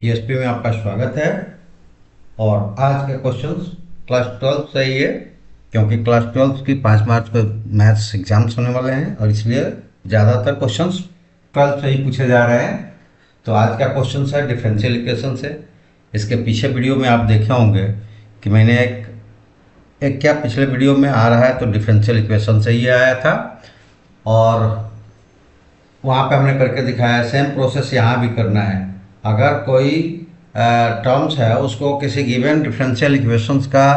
ESP में आपका स्वागत है। और आज के क्वेश्चंस क्लास 12 से ही है, क्योंकि क्लास 12 की 5 मार्च को मैथ्स एग्जाम्स होने वाले हैं और इसलिए ज़्यादातर क्वेश्चंस 12 से ही पूछे जा रहे हैं। तो आज का क्वेश्चन है डिफरेंशियल इक्वेशन से। इसके पीछे वीडियो में आप देखे होंगे कि मैंने एक क्या पिछले वीडियो में आ रहा है तो डिफरेंशियल इक्वेशन से ही आया था, और वहाँ पे हमने करके दिखाया। सेम प्रोसेस यहाँ भी करना है। अगर कोई टर्म्स है उसको किसी गिवन डिफरेंशियल इक्वेशंस का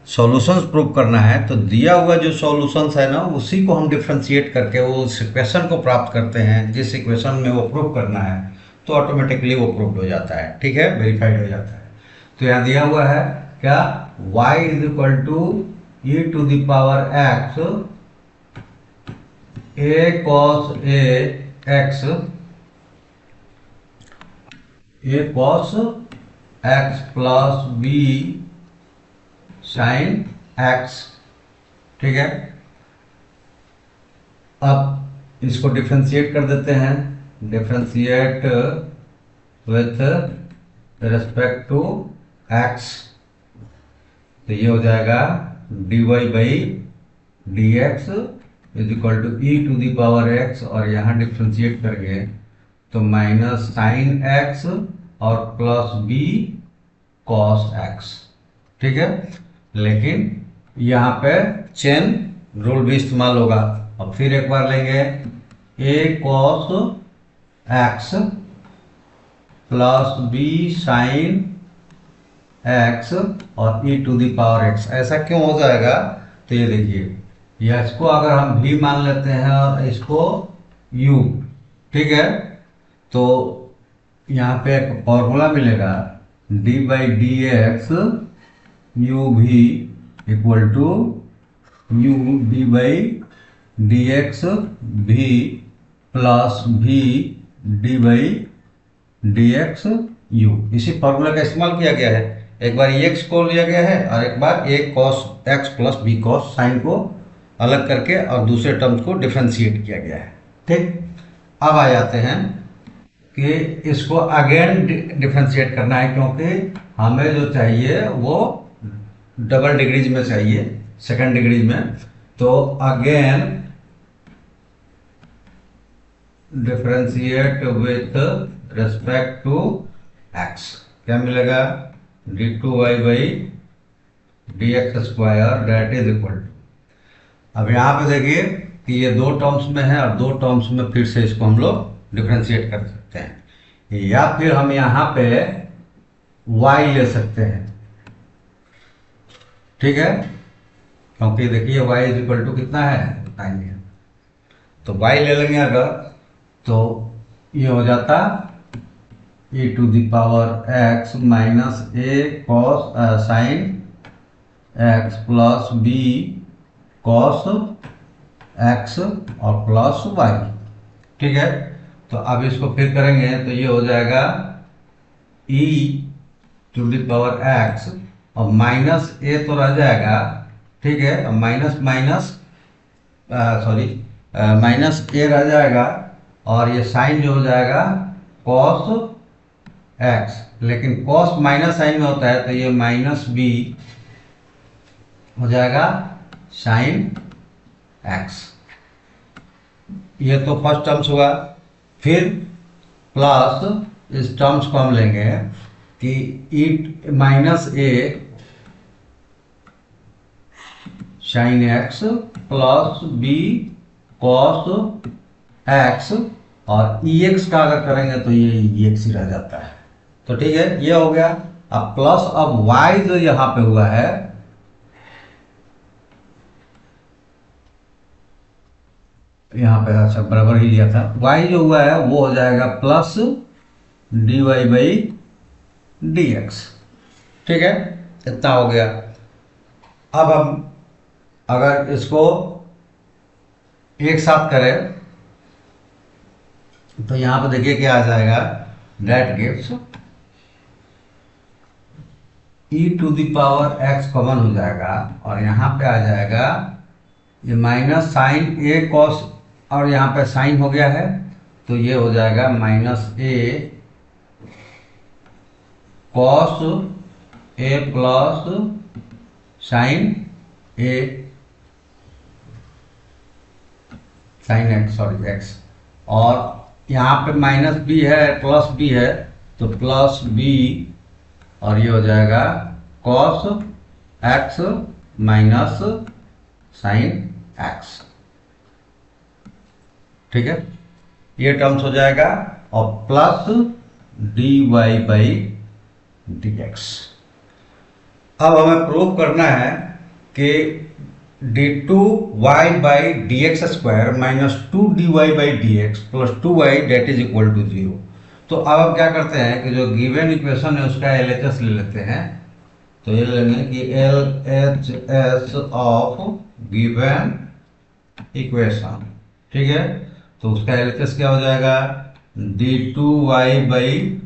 सॉल्यूशंस प्रूव करना है, तो दिया हुआ जो सॉल्यूशंस है ना उसी को हम डिफरेंशिएट करके वो उस इक्वेशन को प्राप्त करते हैं जिस इक्वेशन में वो प्रूव करना है, तो ऑटोमेटिकली वो प्रूव हो जाता है। ठीक है, वेरीफाइड हो जाता है। तो यहाँ दिया हुआ है क्या, y is equal to e to the power x a cos a x a cos x plus B sine x. ठीक है, अब इसको डिफ्रेंशिएट कर देते हैं। Differentiate with respect to x, तो ये हो जाएगा dy by D x is equal to e to the power x, और यहाँ डिफ्रेंशिएट करके तो माइनस साइन एक्स और प्लस बी कॉस एक्स। ठीक है, लेकिन यहाँ पे चेन रूल भी इस्तेमाल होगा। अब फिर एक बार लेंगे A cos x plus B sine x और e to the power X. ऐसा क्यों हो जाएगा, तो ये देखिए, या इसको अगर हम भी मान लेते हैं और इसको u, ठीक है, तो यहाँ पे एक फॉर्मूला मिलेगा D by D X U V equal to U D by D X V plus V D by D X U. इसी फॉर्मूला का इस्तेमाल किया गया है। एक बार एक्स को लिया गया है और एक बार A cos x plus B cos sine को अलग करके और दूसरे टर्म्स को डिफ्रेंशिएट किया गया है। ठीक, अब आ जाते हैं कि इसको अगेन डिफ्रेंशिएट करना है, क्योंकि हमें जो चाहिए वो डबल डिग्रीज में चाहिए, सेकंड डिग्रीज में। तो again differentiate with respect to x, क्या मिलेगा, d two Y by D x square that is equal to. अब यहाँ पे देखिए कि ये दो टर्म्स में है और दो टर्म्स में फिर से इसको हम लोग डिफ्रेंशिएट कर सकते हैं, या फिर हम यहाँ पे y ले सकते हैं। ठीक है, क्योंकि देखिए y इज इक्वल टू कितना है, बताएंगे, तो y ले लेंगे अगर, तो ये हो जाता e to the power x minus a cos sine x plus B cos x और प्लस वाई। ठीक है, तो अब इसको फिर करेंगे तो ये हो जाएगा e to the power x और माइनस ए तो रह जाएगा। ठीक है, और माइनस माइनस माइनस ए रह जाएगा, और ये साइन जो हो जाएगा कॉस एक्स, लेकिन कॉस माइनस साइन में होता है तो ये माइनस बी हो जाएगा साइन एक्स। ये तो फर्स्ट टर्म्स हुआ। फिर प्लस इस टर्म्स को हम लेंगे कि e minus A sine x plus B cos x, और ई एक्स का अगर करेंगे तो ये ई एक्स ही रह जाता है। तो ठीक है, ये हो गया। अब प्लस अब वाई जो यहाँ पे हुआ है, यहाँ पे अच्छा बराबर ही लिया था, y जो हुआ है वो हो जाएगा plus D Y by D x. ठीक है, इतना हो गया। अब हम अगर इसको एक साथ करें तो यहाँ पे देखिए क्या आ जाएगा, that gives e to the power x common हो जाएगा, और यहाँ पे आ जाएगा ये माइनस साइन ए कॉस, और यहाँ पे साइन हो गया है तो ये हो जाएगा minus a cos a plus sine a sine x, sorry x, और यहाँ पे माइनस बी है प्लस बी है तो प्लस बी, और ये हो जाएगा cos x minus sine x. ठीक है, ये टर्म्स हो जाएगा, और plus D Y by D x. अब हमें प्रूव करना है कि d two Y by D x square minus two D Y by D x plus two Y that is equal to zero. तो अब हम क्या करते हैं कि जो गिवन इक्वेशन है उसका LHS ले लेते हैं। तो ये लेंगे कि LHS ऑफ गिवन इक्वेशन। ठीक है, तो उसका LHS क्या हो जाएगा, D two Y by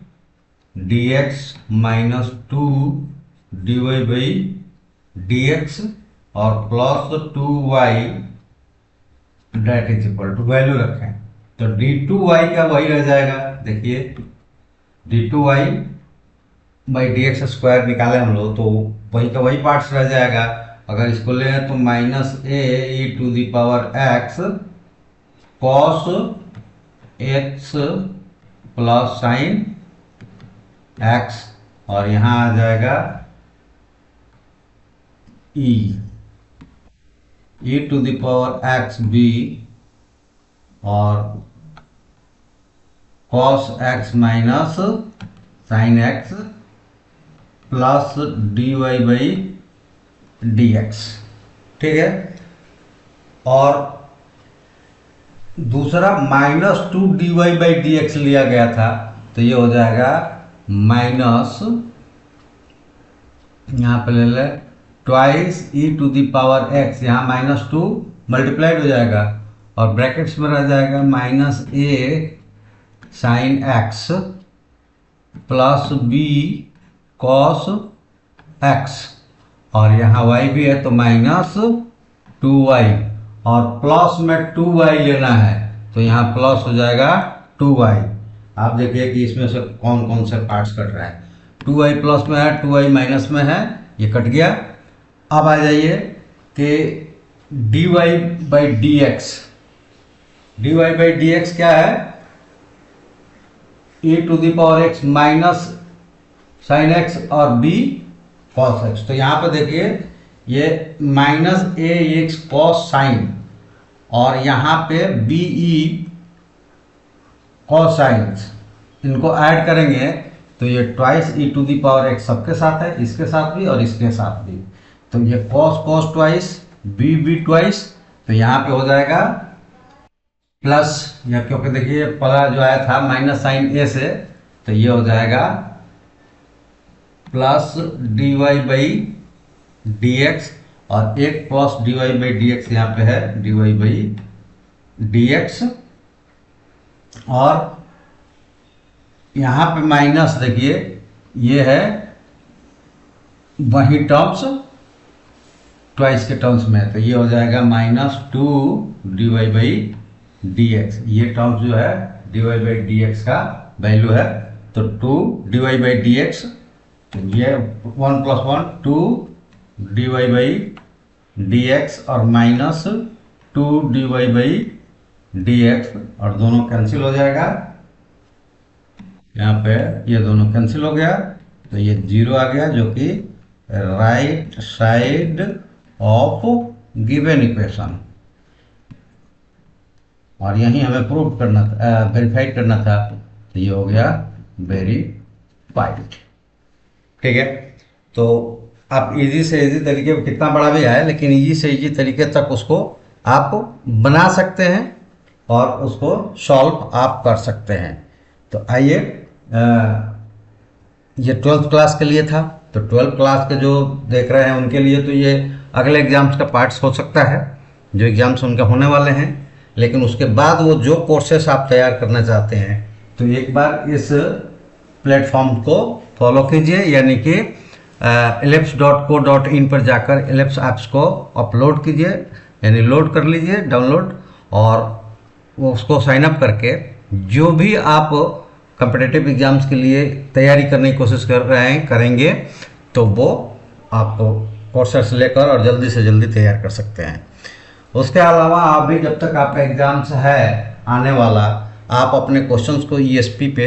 D X minus two D Y by D x और plus two Y that is equal to value रखें तो डी टू वाई का वही रह जाएगा। देखिए d two Y by D x square निकाले हम लोग, तो वही का वही पार्ट्स रह जाएगा। अगर इसको लें तो minus A e to the power X cos x plus sine x, और यहाँ आ जाएगा e to the power X B और cos x minus sine x plus D Y by D x. ठीक है, और दूसरा minus two D Y by D X लिया गया था, तो ये हो जाएगा माइनस, यहाँ पे ले ले twice e to the power X, यहाँ माइनस टू मल्टीप्लाइड हो जाएगा और ब्रैकेट्स में रह जाएगा minus A sine x plus B cos x, और यहाँ y भी है तो माइनस टू वाई, और प्लस में टू वाई लेना है तो यहाँ प्लस हो जाएगा टू वाई। आप देखिए कि इसमें से कौन कौन से पार्ट्स कट रहा है, टू वाई प्लस में है, टू वाई माइनस में है, ये कट गया। अब आ जाइए कि D Y by D X, D Y by D X क्या है, A to the power X minus sine x और बी कॉस एक्स। तो यहाँ पे देखिए ये minus A X cos sine और यहाँ पे बी ई कॉस साइंस, इनको ऐड करेंगे तो ये twice e to the power X सबके साथ है, इसके साथ भी और इसके साथ भी, तो ये cos cos twice b b twice, तो यहाँ पे हो जाएगा प्लस, या क्योंकि देखिए पहला जो आया था माइनस साइन ए से, तो ये हो जाएगा plus D Y by D x, और एक plus D Y by D x यहाँ पे है D Y by D x, और यहाँ पे माइनस देखिए ये है वही टर्म्स ट्वाइस के टर्म्स में, तो ये हो जाएगा minus two D Y by D X, ये टर्म्स जो है D Y by D X का वैल्यू है, तो two D Y by D X, तो ये one plus one two D Y by D x और minus two D Y by D x, और दोनों कैंसिल हो जाएगा, यहाँ पे ये दोनों कैंसिल हो गया, तो ये जीरो आ गया जो कि right side of given equation, और यही हमें प्रूव करना था, वेरीफाइड करना था, तो ये हो गया वेरीफाइड। ठीक है, तो आप इजी से इजी तरीके, कितना बड़ा भी है लेकिन इजी से इजी तरीके तक उसको आप बना सकते हैं और उसको सॉल्व आप कर सकते हैं। तो आइए, ये 12th क्लास के लिए था, तो 12th क्लास के जो देख रहे हैं उनके लिए तो ये अगले एग्जाम्स का पार्ट्स हो सकता है, जो एग्जाम्स उनके होने वाले हैं, लेकिन उसके बाद वो जो कोर्सेस आप तैयार करना चाहते हैं तो एक बार इस प्लेटफॉर्म को फॉलो कीजिए, यानी कि ellipse.co.in पर जाकर ellipse ऐप्स को अपलोड कीजिए, यानी लोड कर लीजिए, डाउनलोड, और वो उसको साइन अप करके जो भी आप कॉम्पिटिटिव एग्जाम्स के लिए तैयारी करने की कोशिश कर रहे हैं, करेंगे, तो वो आपको कोर्सेस लेकर और जल्दी से जल्दी तैयार कर सकते हैं। उसके अलावा आप भी जब तक आपका एग्ज़ाम्स है आने वाला, आप अपने क्वेश्चंस को ESP पे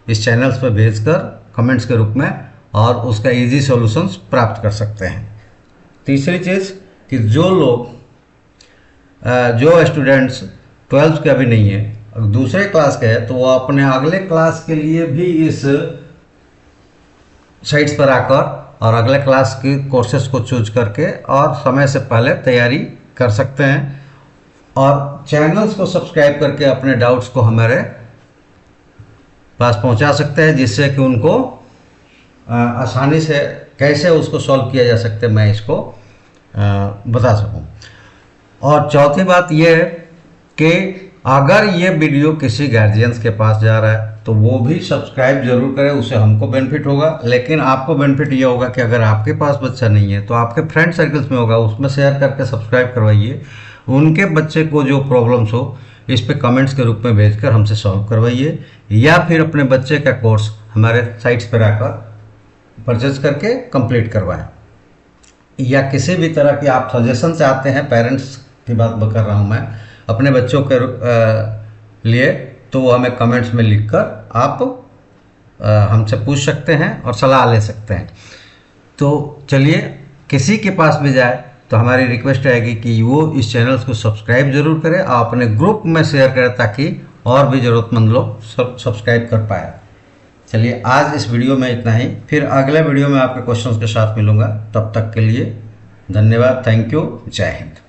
इस चैनल्स पे भेजकर कमेंट्स के रूप में और उसका इजी सॉल्यूशंस प्राप्त कर सकते हैं। तीसरी चीज़ कि जो स्टूडेंट्स 12th के अभी नहीं है, दूसरे क्लास के हैं, तो वो अपने अगले क्लास के लिए भी इस साइट्स पर आकर और अगले क्लास के कोर्सेज को चूज करके और समय से पहले तैयारी कर सकते हैं और चैनल्स को सब्सक्राइब करके अपने डाउट्स को हमारे पास पहुंचा सकते हैं, जिससे कि उनको आसानी से कैसे उसको सॉल्व किया जा सकता है मैं इसको बता सकूं। और चौथी बात यह है कि अगर ये वीडियो किसी गार्जियंस के पास जा रहा है तो वो भी सब्सक्राइब जरूर करें, उससे हमको बेनिफिट होगा। लेकिन आपको बेनिफिट ये होगा कि अगर आपके पास बच्चा नहीं है तो आपके फ्रेंड सर्कल्स में होगा, उसमें शेयर करके सब्सक्राइब करवाइए। उनके बच्चे को जो प्रॉब्लम्स हो इस पे कमेंट्स के रूप में भेजकर हमसे सॉल्व करवाइए, या फिर अपने बच्चे का कोर्स हमारे साइट्स पर आकर परचेज करके कंप्लीट करवाएं। या किसी भी तरह की आप सजेशन चाहते हैं, पेरेंट्स की बात कर रहा हूँ मैं, अपने बच्चों के लिए, तो वो हमें कमेंट्स में लिखकर आप हमसे पूछ सकते हैं और सलाह ले सकते हैं। तो चलिए, किसी के पास भी जाए तो हमारी रिक्वेस्ट रहेगी कि वो इस चैनल को सब्सक्राइब जरूर करें और अपने ग्रुप में शेयर करें ताकि और भी ज़रूरतमंद लोग सब्सक्राइब कर पाए। चलिए, आज इस वीडियो में इतना ही, फिर अगले वीडियो में आपके क्वेश्चंस के साथ मिलूंगा। तब तक के लिए धन्यवाद, थैंक यू, जय हिंद।